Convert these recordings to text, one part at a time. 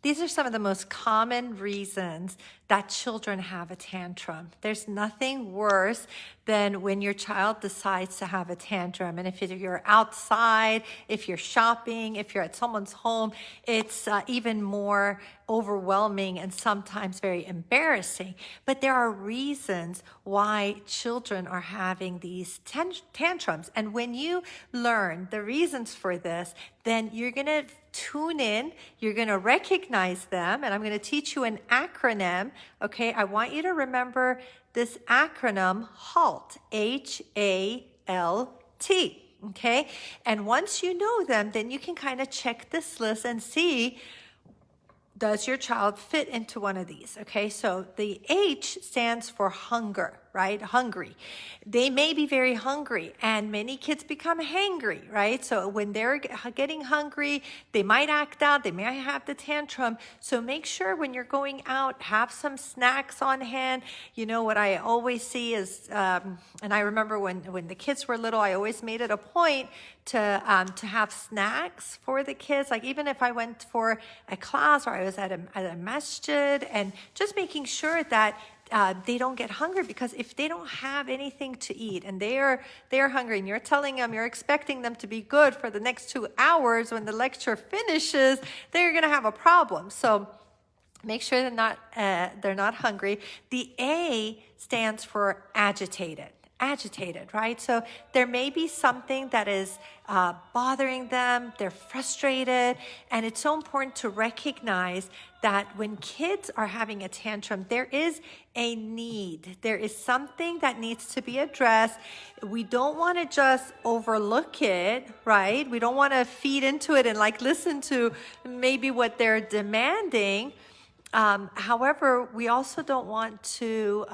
These are some of the most common reasons that children have a tantrum. There's nothing worse than when your child decides to have a tantrum. And if you're outside, if you're shopping, if you're at someone's home, it's even more overwhelming and sometimes very embarrassing. But there are reasons why children are having these tantrums. And when you learn the reasons for this, then you're going to tune in, you're going to recognize them, and I'm going to teach you an acronym. Okay, I want you to remember this acronym, HALT, H-A-L-T. Okay, and once you know them, then you can kind of check this list and see, does your child fit into one of these? Okay, so the H stands for hunger, right? Hungry. They may be very hungry, and many kids become hangry, right? So when they're getting hungry, they might act out, they may have the tantrum. So make sure when you're going out, have some snacks on hand. You know what I always see is, and I remember when the kids were little, I always made it a point to have snacks for the kids. Like even if I went for a class or I was at a masjid, and just making sure that they don't get hungry, because if they don't have anything to eat and they're hungry, and you're telling them, you're expecting them to be good for the next 2 hours, when the lecture finishes, they're going to have a problem. So make sure they're not hungry. The A stands for agitated. Agitated, right? So there may be something that is bothering them, they're frustrated, and it's so important to recognize that when kids are having a tantrum, there is a need. There is something that needs to be addressed. We don't want to just overlook it, right? We don't want to feed into it and like listen to maybe what they're demanding. However, we also don't want to,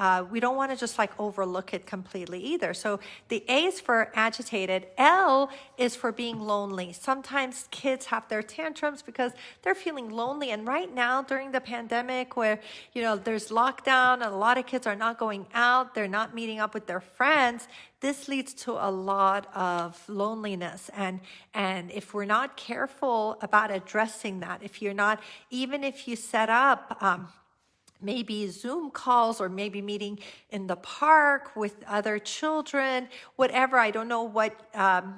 just like overlook it completely either. So the A is for agitated. L is for being lonely. Sometimes kids have their tantrums because they're feeling lonely. And right now during the pandemic where, there's lockdown and a lot of kids are not going out, they're not meeting up with their friends, this leads to a lot of loneliness. And if we're not careful about addressing that, even if you set up maybe Zoom calls, or maybe meeting in the park with other children, whatever. I don't know what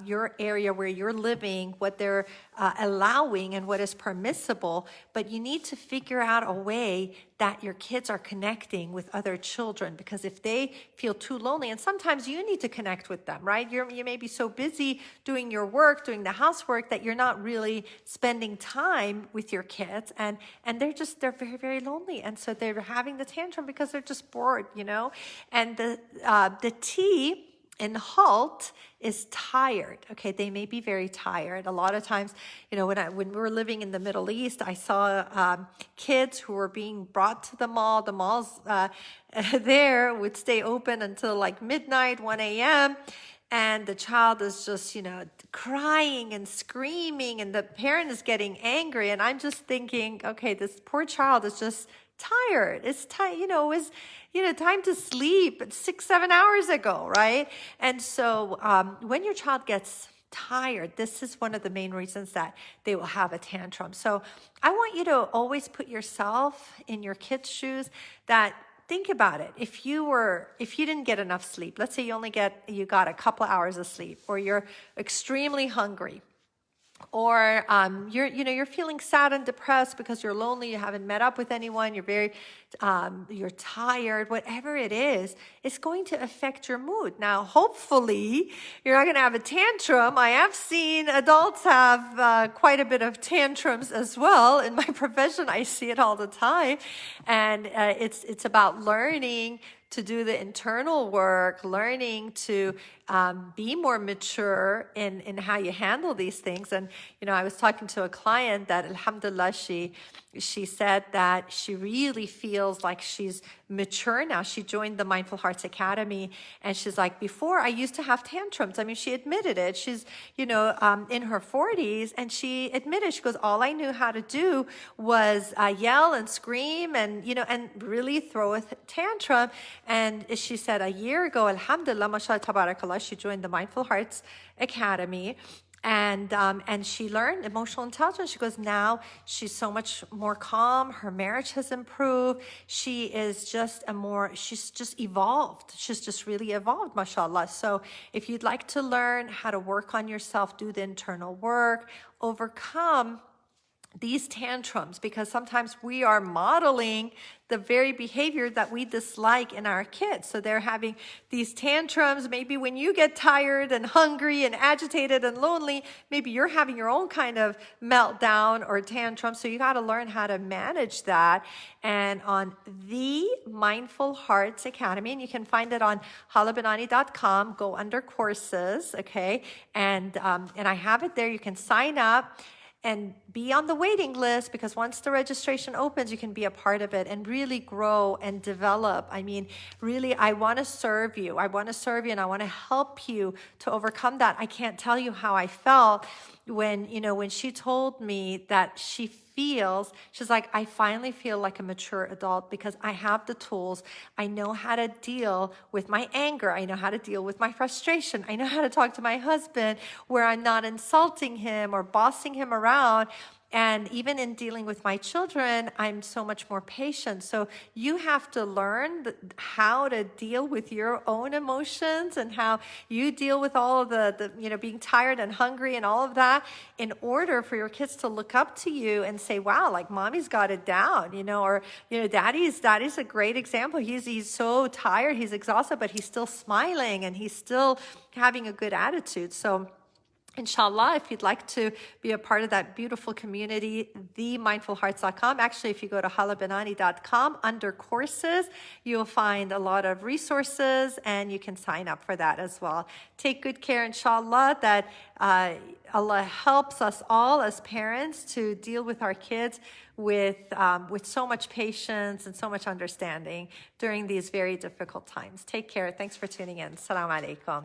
your area where you're living, what they're allowing and what is permissible, but you need to figure out a way that your kids are connecting with other children, because if they feel too lonely, and sometimes you need to connect with them, right? You may be so busy doing your work, doing the housework, that you're not really spending time with your kids, and they're very, very lonely, and so they're having the tantrum because they're just bored, And the T in HALT is tired. Okay, they may be very tired. A lot of times, when we were living in the Middle East, I saw kids who were being brought to the mall. The malls there would stay open until like midnight, 1 a.m., and the child is just, crying and screaming, and the parent is getting angry. And I'm just thinking, okay, this poor child is just tired. It's time, it was, time to sleep 6-7 hours ago, right? And so when your child gets tired, this is one of the main reasons that they will have a tantrum. So I want you to always put yourself in your kid's shoes. That think about it. If you didn't get enough sleep, let's say you got a couple hours of sleep, or you're extremely hungry, or you're feeling sad and depressed because you're lonely, you haven't met up with anyone, you're tired, whatever it is, it's going to affect your mood. Now, hopefully, you're not going to have a tantrum. I have seen adults have quite a bit of tantrums as well. In my profession, I see it all the time. And it's about learning to do the internal work, learning to be more mature in how you handle these things. And, I was talking to a client that, alhamdulillah, she said that she really feels like she's mature now. She joined the Mindful Hearts Academy, and she's like, before I used to have tantrums. I mean, she admitted it. She's, in her 40s, and she admitted, she goes, all I knew how to do was yell and scream and, and really throw a tantrum. And she said a year ago, alhamdulillah, mashallah, tabarakallah, she joined the Mindful Hearts Academy. And she learned emotional intelligence. She goes, now she's so much more calm. Her marriage has improved. She's just evolved. She's just really evolved, mashallah. So if you'd like to learn how to work on yourself, do the internal work, overcome these tantrums, because sometimes we are modeling the very behavior that we dislike in our kids. So they're having these tantrums. Maybe when you get tired and hungry and agitated and lonely, maybe you're having your own kind of meltdown or tantrum. So you got to learn how to manage that. And on the Mindful Hearts Academy, and you can find it on halehbanani.com, go under courses, okay? And I have it there. You can sign up and be on the waiting list, because once the registration opens, you can be a part of it and really grow and develop. I mean, really, I want to serve you. I want to serve you, and I want to help you to overcome that. I can't tell you how I felt when she told me that she's like, I finally feel like a mature adult because I have the tools. I know how to deal with my anger. I know how to deal with my frustration. I know how to talk to my husband where I'm not insulting him or bossing him around. And even in dealing with my children, I'm so much more patient. So you have to learn how to deal with your own emotions and how you deal with all of the being tired and hungry and all of that, in order for your kids to look up to you and say, wow, like mommy's got it down, or daddy's a great example. He's so tired, he's exhausted, but he's still smiling and he's still having a good attitude. So inshallah, if you'd like to be a part of that beautiful community, themindfulhearts.com. Actually, if you go to halehbanani.com, under courses, you'll find a lot of resources, and you can sign up for that as well. Take good care, inshallah, that Allah helps us all as parents to deal with our kids with so much patience and so much understanding during these very difficult times. Take care. Thanks for tuning in. Assalamu alaikum.